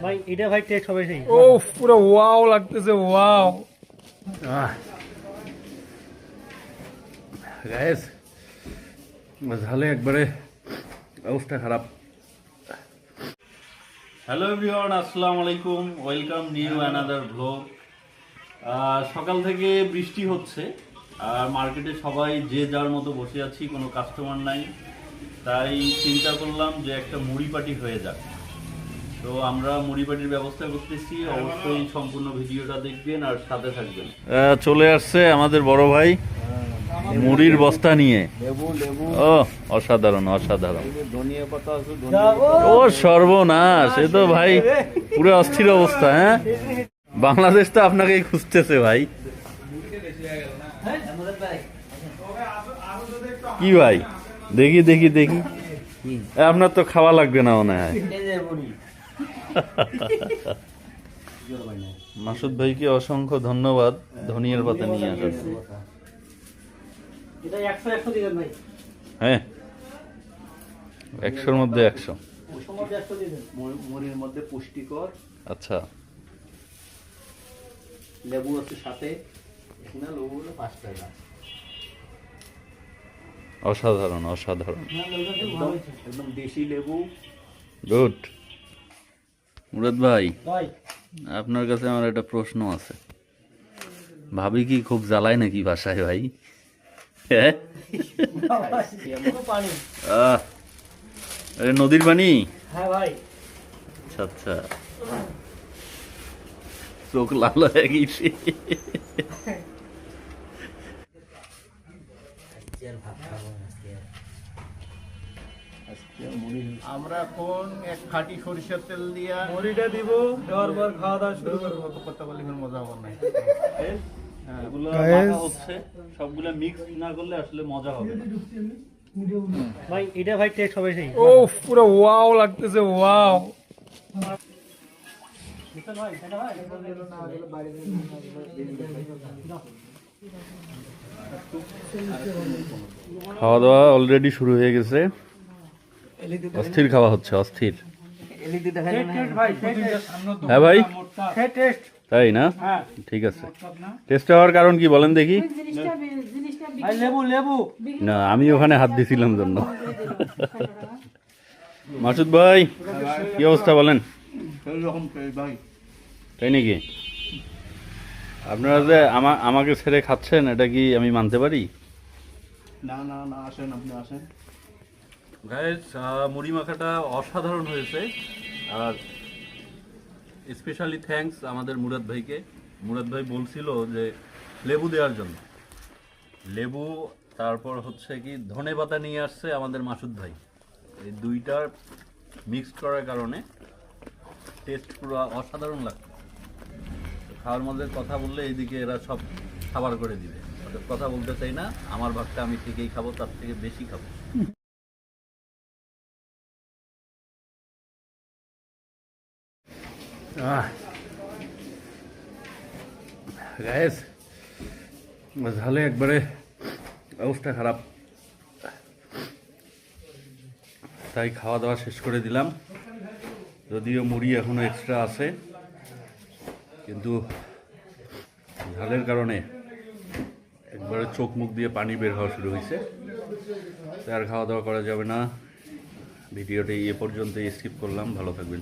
ভাই এটা ভাই টেস্ট হবে সেই। ও পুরো ওয়াও লাগতেছে, ওয়াও গাইস, ঝালে একবারে অবস্থা খারাপ। হ্যালো এভরিওয়ান, আসসালামু আলাইকুম, ওয়েলকাম নিউ অ্যানাদার ব্লগ। সকাল থেকে বৃষ্টি হচ্ছে আর মার্কেটে সবাই যে যার মতো বসে আছি, কোনো কাস্টমার নাই। তাই চিন্তা করলাম যে একটা মুড়ি পার্টি হয়ে যাক। তো আমরা মুড়ি পার্টির ব্যবস্থা করতেছি, অবশ্যই সম্পূর্ণ ভিডিওটা দেখবেন আর সাথে থাকবেন। চলে আসছে আমাদের বড় ভাই মুড়ির বস্তা নিয়ে। ও অসাধারণ অসাধারণ, ও সর্বনাশ, এ তো ভাই পুরো অস্থির অবস্থা। হ্যাঁ, বাংলাদেশ তো আপনাকেই খুঁজতেছে ভাই। কি ভাই, দেখি দেখি দেখি, আপনার তো খাওয়া লাগবে না মনে হয়। মাসুদ ভাইকে অসংখ্য ধন্যবাদ ধনিয়ার পাতা নিয়ে আসার জন্য। হ্যাঁ, 100-র মধ্যে 100। মুড়ির মধ্যে পুষ্টিকর। আচ্ছা, লেবু আছে সাথে, এখানে লেবু হলো 5 টাকা। অসাধারণ অসাধারণ, একদম দেশি লেবু। গুড। মুরাদ ভাই, ভাই আপনার কাছে আমার একটা প্রশ্ন আছে। ভাবি কি খুব জ্বালায় নাকি বাসায় ভাই? হ্যাঁ, পানি। নদীর পানি? হ্যাঁ ভাই। আচ্ছা আচ্ছা, চোখ লাল হয়ে গেছে। আমরা এখন এক খাঁটি সরিষার তেল দিয়া মুড়িটা দিব, দেওয়ার পর খাওয়া দাওয়া শুরু করবো। কথা বলি মজা হবে না। এগুলো মাখা হচ্ছে, সবগুলো মিক্স না করলে আসলে মজা হবে না। ভাই এটা ভাই টেস্ট হবে সেই। ও পুরো ওয়াও লাগতেছে, ওয়াও। খাওয়া দাওয়া অলরেডি শুরু হয়ে গেছে, অস্থির খাওয়া হচ্ছে, অস্থির। হ্যাঁ ভাই, তাই না? ঠিক আছে, টেস্ট হওয়ার কারণ কি বলেন দেখি? লেবু লেবু। না, আমি ওখানে হাত দিছিলাম জন্য। মাসুদ ভাই, কি অবস্থা বলেন? তাই নাকি? আপনারা যে আমাকে ছেড়ে খাচ্ছেন, এটা কি আমি মানতে পারি? না না না, আসেন, আপনি আসেন। গাইস, মুড়ি মাখাটা অসাধারণ হয়েছে। আর স্পেশালি থ্যাঙ্কস আমাদের মুরাদ ভাইকে। মুরাদ ভাই বলছিল যে লেবু দেওয়ার জন্য, লেবু, তারপর হচ্ছে কি ধনেপাতা নিয়ে আসছে আমাদের মাসুদ ভাই। এই দুইটার মিক্সড করার কারণে টেস্ট পুরো অসাধারণ লাগছে। খাওয়ার মধ্যে কথা বললে এইদিকে এরা সব খাবার করে দিবে। ওদের কথা বলতে চাই না, আমার ভাগটা আমি ঠিকই খাবো, তার থেকে বেশি খাবো। গাইস, ঝালে একবারে অবস্থা খারাপ। তাই খাওয়া দাওয়া শেষ করে দিলাম, যদিও মুড়ি এখনো এক্সট্রা আছে, কিন্তু ঝালের কারণে একবারে চোখ মুখ দিয়ে পানি বের হওয়া শুরু হয়েছে। তাই আর খাওয়া দাওয়া করা যাবে না। ভিডিওটি এ পর্যন্তই স্কিপ করলাম। ভালো থাকবেন।